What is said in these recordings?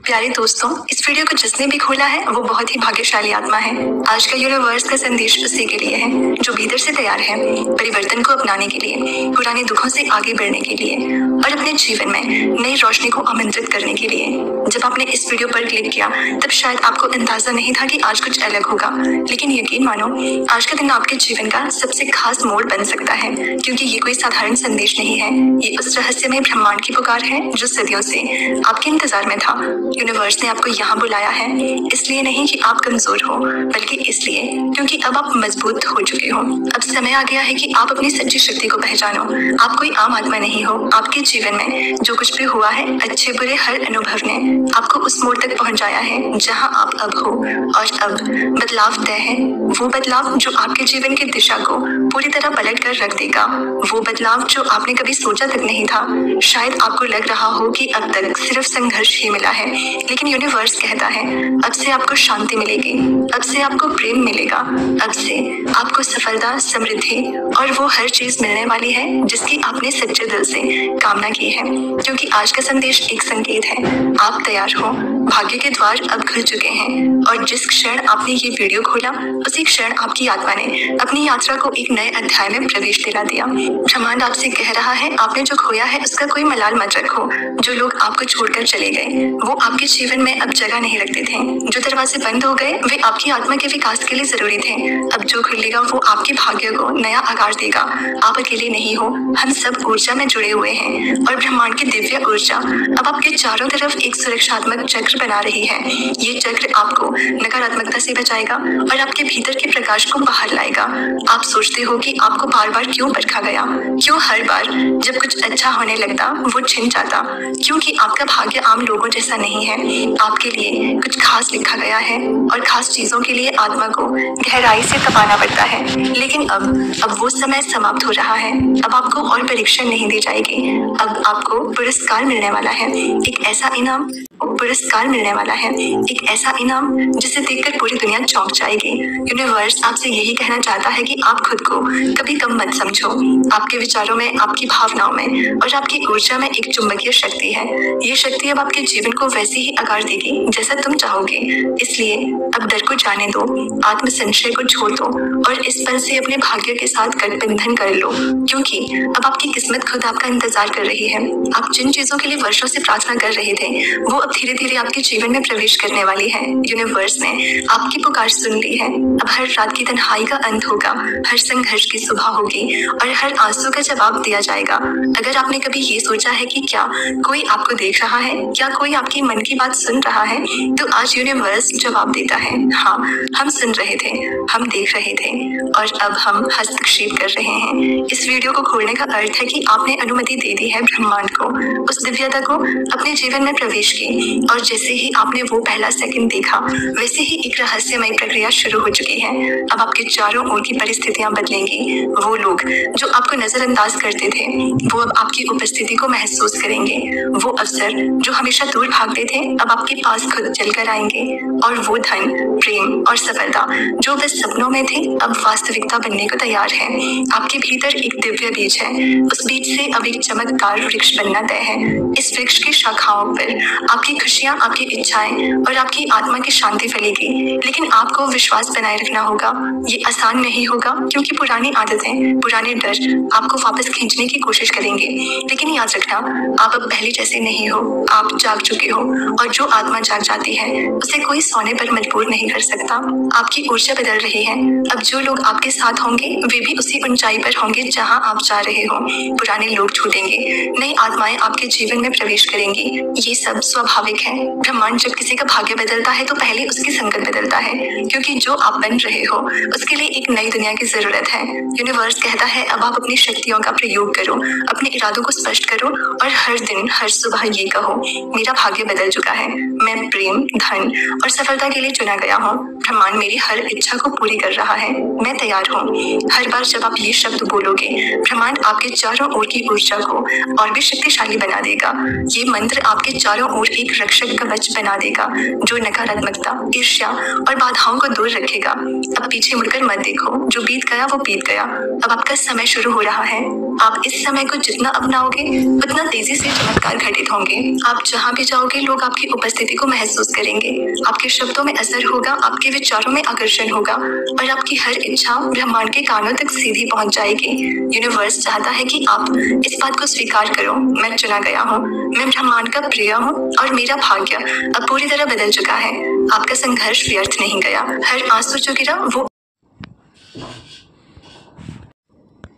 प्यारे दोस्तों, इस वीडियो को जिसने भी खोला है वो बहुत ही भाग्यशाली आत्मा है। आज का यूनिवर्स का संदेश उसी के लिए है जो भीतर से तैयार है परिवर्तन को अपनाने के लिए, पुराने दुखों से आगे बढ़ने के लिए और अपने जीवन में नई रोशनी को आमंत्रित करने के लिए। जब आपने इस वीडियो पर क्लिक किया तब शायद आपको अंदाजा नहीं था कि आज कुछ अलग होगा, लेकिन यकीन मानो आज का दिन आपके जीवन का सबसे खास मोड़ बन सकता है, क्योंकि ये कोई साधारण संदेश नहीं है। ये उस रहस्यमय ब्रह्मांड की पुकार है जो सदियों से आपके इंतजार में था। यूनिवर्स ने आपको यहाँ बुलाया है इसलिए नहीं कि आप कमजोर हो, बल्कि इसलिए क्योंकि अब आप मजबूत हो चुके हो। अब समय आ गया है कि आप अपनी सच्ची शक्ति को पहचानो। आप कोई आम आत्मा नहीं हो। आपके जीवन में जो कुछ भी हुआ है, अच्छे बुरे हर अनुभव ने आपको उस मोड़ तक पहुंचाया है जहां आप अब हो। और अब बदलाव तय है, वो बदलाव जो आपके जीवन की दिशा को पूरी तरह पलट कर रख देगा, वो बदलाव जो आपने कभी सोचा तक नहीं था। शायद आपको लग रहा हो कि अब तक सिर्फ संघर्ष ही मिला है, लेकिन यूनिवर्स कहता है अब से आपको शांति मिलेगी, अब से आपको प्रेम मिलेगा, अब से आपको सफलता, समृद्धि और वो हर चीज मिलने वाली है जिसकी आपने सच्चे दिल से कामना की है। क्योंकि आज का संदेश एक संकेत है, आप तैयार हो। भाग्य के द्वार अब खुल चुके हैं और जिस क्षण आपने ये वीडियो खोला उसी क्षण आपकी आत्मा ने अपनी यात्रा को एक नए अध्याय में प्रवेश दिला दिया। ब्रह्मांड आपसे कह रहा है आपने जो खोया है उसका कोई मलाल मत रखो। जो लोग आपको छोड़कर चले गए वो आपके जीवन में अब जगह नहीं रखते थे। जो दरवाजे बंद हो गए वे आपकी आत्मा के विकास के लिए जरूरी थे। अब जो खुलेगा वो आपके भाग्य को नया आकार देगा। आप अकेले नहीं हो, हम सब ऊर्जा में जुड़े हुए हैं और ब्रह्मांड की दिव्य ऊर्जा अब आपके चारों तरफ एक सुरक्षात्मक चक्र बना रही है। ये चक्र आपको नकारात्मकता से बचाएगा और आपके भीतर के प्रकाश को बाहर लाएगा। आप सोचते हो कि आपको बार बार क्यों परखा गया, क्यों हर बार जब कुछ अच्छा होने लगता वो छिन जाता, क्योंकि आपका भाग्य आम लोगों जैसा नहीं है। आपके लिए कुछ खास लिखा गया है और खास चीजों के लिए आत्मा को गहराई से तपाना पड़ता है। लेकिन अब वो समय समाप्त हो रहा है। अब आपको और परीक्षा नहीं दी जाएगी। अब आपको पुरस्कार मिलने वाला है, एक ऐसा इनाम एक ऐसा इनाम जिसे देखकर पूरी दुनिया चौंक जाएगी। यूनिवर्स आपसे यही कहना चाहता है कि आप खुद को कभी कम मत समझो। आपके विचारों में, आपकी भावनाओं में और आपकी ऊर्जा में एक चुंबकीय शक्ति है। ये शक्ति अब आपके जीवन को वैसे ही आकार देगी जैसा तुम चाहोगे। इसलिए अब डर को जाने दो, आत्म संशय को छोड़ दो और इस पल से अपने भाग्य के साथ गठबंधन कर लो, क्योंकि अब आपकी किस्मत खुद आपका इंतजार कर रही है। आप जिन चीजों के लिए वर्षों से प्रार्थना कर रहे थे वो अब धीरे धीरे आपके जीवन में प्रवेश करने वाली है। यूनिवर्स ने आपकी पुकार सुन ली है। अब हर रात की तन्हाई का अंत होगा, हर संघर्ष की सुबह होगी और हर आंसू का जवाब दिया जाएगा। अगर आपने कभी ये सोचा है कि क्या कोई आपको देख रहा है, क्या कोई आपकी मन की बात सुन रहा है, तो आज यूनिवर्स जवाब देता है, हाँ, हम सुन रहे थे, हम देख रहे थे और अब हम हस्तक्षेप कर रहे हैं। इस वीडियो को खोलने का अर्थ है कि आपने अनुमति दे दी है ब्रह्मांड को उस दिव्यता को अपने जीवन में प्रवेश की। और जैसे ही आपने वो पहला सेकंड देखा वैसे ही एक रहस्यमय प्रक्रिया शुरू हो चुकी है। अब आपके चारों ओर की परिस्थितियां बदलेंगी। वो लोग जो आपको नजरअंदाज करते थे वो अब आपकी उपस्थिति को महसूस करेंगे। वो अवसर जो हमेशा दूर भागते थे अब आपके पास खुद चलकर आएंगे और वो धन, प्रेम और सफलता जो बस सपनों में थे अब वास्तविकता बनने को तैयार है। आपके भीतर एक दिव्य बीज है, उस बीज से अब एक चमकदार वृक्ष बनना तय है। इस वृक्ष की शाखाओं पर आपकी खुशियां, आपकी इच्छाएं और आपकी आत्मा की शांति फैलेगी। लेकिन आपको विश्वास बनाए रखना होगा। ये आसान नहीं होगा क्योंकि पुरानी आदतें, पुराने डर आपको वापस खींचने की कोशिश करेंगे। लेकिन याद रखना, आप अब पहले जैसे नहीं हो। आप जाग चुके हो और जो आत्मा जाग जाती है उसे कोई सोने पर मजबूर नहीं कर सकता। आपकी ऊर्जा बदल रही है। अब जो लोग आपके साथ होंगे वे भी उसी ऊंचाई पर होंगे जहां आप जा रहे हो। पुराने लोग छूटेंगे, नई आत्माएं आपके जीवन में प्रवेश करेंगी। ये सब स्वाभाविक है। ब्रह्मांड जब किसी का भाग्य बदलता है तो पहले उसकी संगत बदलता है, क्योंकि जो आप बन रहे हो उसके लिए एक नई दुनिया की जरूरत है। यूनिवर्स कहता है अब आप अपनी शक्तियों का प्रयोग करो, अपने इरादों को स्पष्ट करो और हर दिन, हर सुबह ये कहो, मेरा भाग्य बदल चुका है। मैं प्रेम, धन और सफलता के लिए चुना गया हूँ। ब्रह्मांड मेरी मेरी हर इच्छा को पूरी कर रहा है, मैं तैयार हूँ। हर बार जब आप ये शब्द बोलोगे, ब्रह्मांड आपके चारों ओर की ऊर्जा को और भी शक्तिशाली बना देगा। ये मंत्र आपके चारों ओर एक रक्षक कवच बना देगा जो नकारात्मकता, ईर्ष्या और बाधाओं को दूर रखेगा। अब पीछे मुड़कर मत देखो, जो बीत गया वो बीत गया। अब आपका समय शुरू हो रहा है। आप इस समय को जितना अपनाओगे उतना तेजी से चमत्कार घटित होंगे। आप जहाँ भी जाओगे लोग आपकी उपस्थिति को महसूस करेंगे। आपके शब्दों में असर होगा, आपके विचारों में आकर्षण होगा और आपकी हर इच्छा ब्रह्मांड के कानों तक सीधी पहुंच जाएगी। यूनिवर्स चाहता है कि आप इस बात को स्वीकार करो, मैं चुना गया हूँ, मैं ब्रह्मांड का प्रिय हूँ और मेरा भाग्य अब पूरी तरह बदल चुका है। आपका संघर्ष व्यर्थ नहीं गया। हर आंसू जो गिरा वो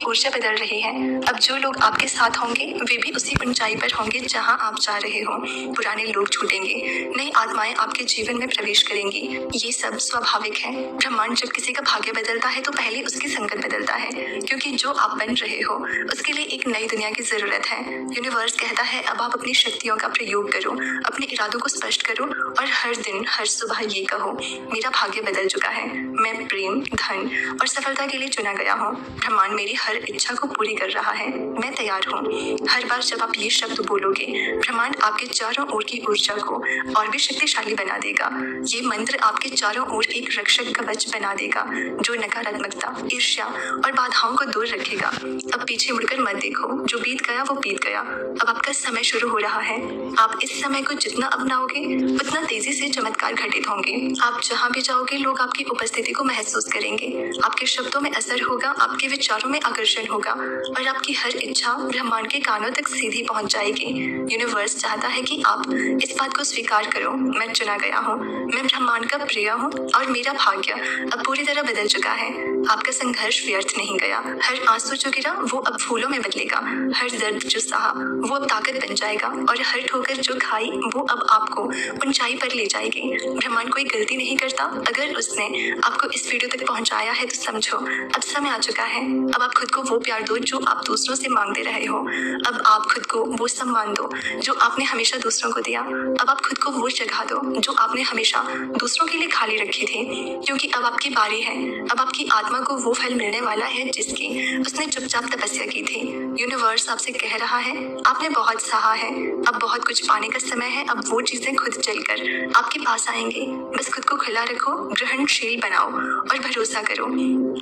ऊर्जा बदल रही है। अब जो लोग आपके साथ होंगे वे भी उसी ऊंचाई पर होंगे जहां आप जा रहे हो। पुराने लोग छूटेंगे, नई आत्माएं आपके जीवन में प्रवेश करेंगी। ये सब स्वाभाविक है। ब्रह्मांड जब किसी का भाग्य बदलता है तो पहले उसकी संगत बदलता है, क्योंकि जो आप बन रहे हो उसके लिए एक नई दुनिया की जरूरत है। यूनिवर्स कहता है अब आप अपनी शक्तियों का प्रयोग करो, अपने इरादों को स्पष्ट करो और हर दिन हर सुबह ये कहो, मेरा भाग्य बदल चुका है, मैं प्रेम, धन और सफलता के लिए चुना गया हूँ। ब्रह्मांड मेरी हर इच्छा को पूरी कर रहा है, मैं तैयार हूँ। हर बार जब आप ये शब्द बोलोगे, ब्रह्मांड आपके चारों ओर की ऊर्जा को और भी शक्तिशाली बना देगा। ये मंत्र आपके चारों ओर एक रक्षक कवच बना देगा जो नकारात्मकता, ईर्ष्या और बाधाओं को दूर रखेगा। अब पीछे मुड़कर मत देखो, जो बीत गया वो बीत गया। अब आपका समय शुरू हो रहा है। आप इस समय को जितना अपनाओगे उतना तेजी से चमत्कार घटित होंगे। आप जहाँ भी जाओगे लोग आपकी उपस्थिति को महसूस करेंगे। आपके शब्दों में असर होगा, आपके विचारों में आकर्षण होगा और आपकी हर इच्छा ब्रह्मांड के कानों तक सीधी पहुंच जाएगी। यूनिवर्स चाहता है कि आप इस बात को स्वीकार करो, मैं चुना गया हूँ, मैं ब्रह्मांड का प्रिय हूँ और मेरा भाग्य अब पूरी तरह बदल चुका है। आपका संघर्ष व्यर्थ नहीं गया। हर आंसू जो गिरा वो अब फूलों में बदलेगा। हर दर्द जो सहा वो अब ताकत बन जाएगा और हर ठोकर जो खाई वो अब आपको ऊंचाई पर ले जाएगी। ब्रह्मांड कोई गलती नहीं करता। अगर उसने आपको इस वीडियो तक पहुंचाया है तो समझो अब समय आ चुका है। अब आप खुद को वो प्यार दो जो आप दूसरों से मांगते रहे हो। अब आप खुद को वो सम्मान दो जो आपने हमेशा दूसरों को दिया। अब आप खुद को वो जगह दो जो आपने हमेशा दूसरों के लिए खाली रखी थी, क्योंकि अब आपकी बारी है। अब आपकी आत्मा को वो फल मिलने वाला है जिसकी उसने चुपचाप तपस्या की थी। यूनिवर्स आपसे कह रहा है आपने बहुत सहा है, अब बहुत कुछ पाने का समय है। अब वो चीजें खुद चलकर आपके पास आएंगे। बस खुद को खुला रखो, ग्रहणशील बनाओ और भरोसा करो।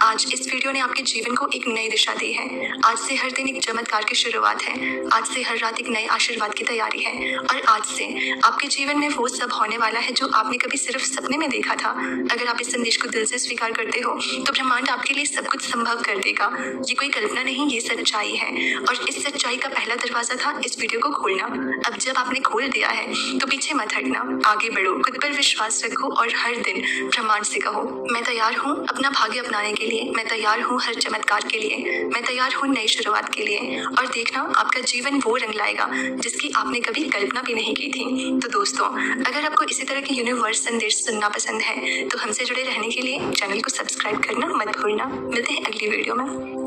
आज इस वीडियो ने आपके जीवन को एक नई दिशा दी है। आज से हर दिन एक चमत्कार की शुरुआत है। आज से हर रात एक नए आशीर्वाद की तैयारी है और आज से आपके जीवन में वो सब होने वाला है जो आपने कभी सिर्फ सपने में देखा था। अगर आप इस संदेश को दिल से स्वीकार करते हो तो ब्रह्मांड आपके लिए सब कुछ संभव कर देगा। ये कोई कल्पना नहीं, ये सच्चाई है और इस सच्चाई का पहला दरवाजा था इस वीडियो को खोलना। अब जब आपने खोल दिया है तो पीछे मत हटना, आगे बढ़ो, खुद पर विश्वास रखो और हर दिन ब्रह्मांड से कहो, मैं तैयार हूँ अपना भाग्य अपनाने के लिए, मैं तैयार हूँ हर चमत्कार के लिए, मैं तैयार हूँ नई शुरुआत के लिए। और देखना आपका जीवन वो रंग लाएगा जिसकी आपने कभी कल्पना भी नहीं की थी। तो दोस्तों, अगर आपको इसी तरह के यूनिवर्स संदेश सुनना पसंद है तो हमसे जुड़े रहने के लिए चैनल को सब्सक्राइब करना मत भूलना। मिलते हैं अगली वीडियो में।